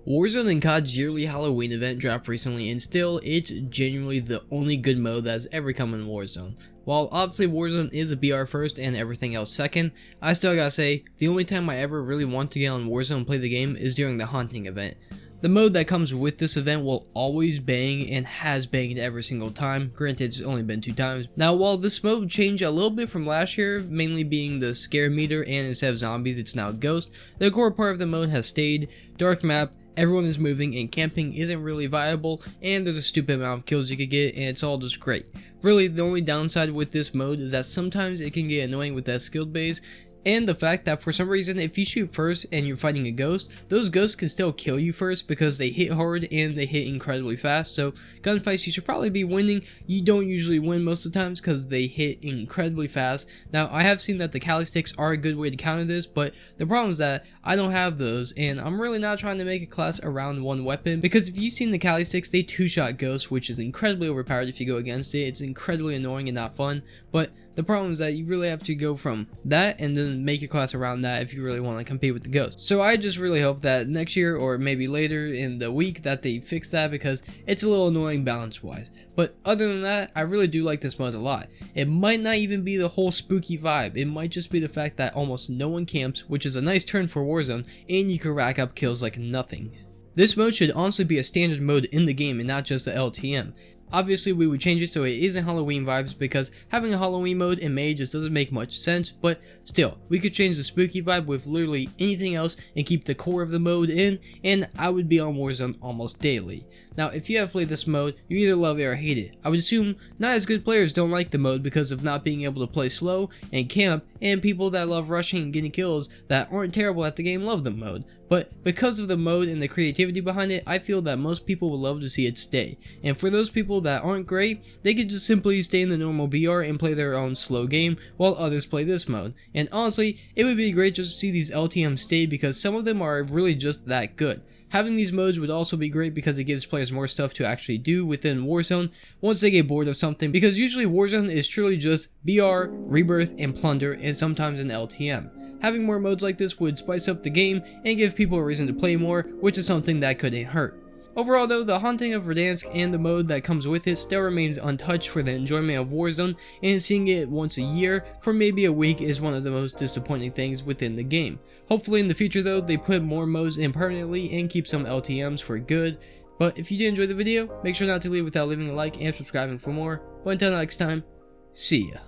Warzone and COD's yearly Halloween event dropped recently, and still, it's genuinely the only good mode that has ever come in Warzone. While obviously Warzone is a BR first and everything else second, I still gotta say, the only time I ever really want to get on Warzone and play the game is during the Haunting event. The mode that comes with this event will always bang and has banged every single time. Granted, it's only been 2 times. Now, while this mode changed a little bit from last year, mainly being the scare meter and instead of zombies it's now ghost, the core part of the mode has stayed. Dark map, everyone is moving, and camping isn't really viable, and there's a stupid amount of kills you could get, and it's all just great. Really, the only downside with this mode is that sometimes it can get annoying with that skill base, and the fact that for some reason if you shoot first and you're fighting a ghost, those ghosts can still kill you first because they hit hard and they hit incredibly fast. So gunfights you should probably be winning. You don't usually win most of the times because they hit incredibly fast. Now I have seen that the Cali sticks are a good way to counter this, but the problem is that I don't have those, and I'm really not trying to make a class around one weapon, because if you've seen the Cali sticks, they 2-shot ghosts, which is incredibly overpowered if you go against it. It's incredibly annoying and not fun, but the problem is that you really have to go from that and then make your class around that if you really want to compete with the ghosts. So I just really hope that next year or maybe later in the week that they fix that, because it's a little annoying balance wise. But other than that, I really do like this mode a lot. It might not even be the whole spooky vibe. It might just be the fact that almost no one camps, which is a nice turn for Warzone, and you can rack up kills like nothing. This mode should honestly be a standard mode in the game and not just the LTM. Obviously we would change it so it isn't Halloween vibes, because having a Halloween mode in May just doesn't make much sense, but still, we could change the spooky vibe with literally anything else and keep the core of the mode in, and I would be on Warzone almost daily. Now if you have played this mode, you either love it or hate it. I would assume not as good players don't like the mode because of not being able to play slow and camp, and people that love rushing and getting kills that aren't terrible at the game love the mode. But because of the mode and the creativity behind it, I feel that most people would love to see it stay. And for those people that aren't great, they could just simply stay in the normal BR and play their own slow game while others play this mode. And honestly, it would be great just to see these LTMs stay, because some of them are really just that good. Having these modes would also be great because it gives players more stuff to actually do within Warzone once they get bored of something, because usually Warzone is truly just BR, Rebirth, and Plunder, and sometimes an LTM. Having more modes like this would spice up the game and give people a reason to play more, which is something that couldn't hurt. Overall though, the Haunting of Verdansk and the mode that comes with it still remains untouched for the enjoyment of Warzone, and seeing it once a year for maybe a week is one of the most disappointing things within the game. Hopefully in the future though, they put more modes in permanently and keep some LTMs for good. But if you did enjoy the video, make sure not to leave without leaving a like and subscribing for more. But until next time, see ya.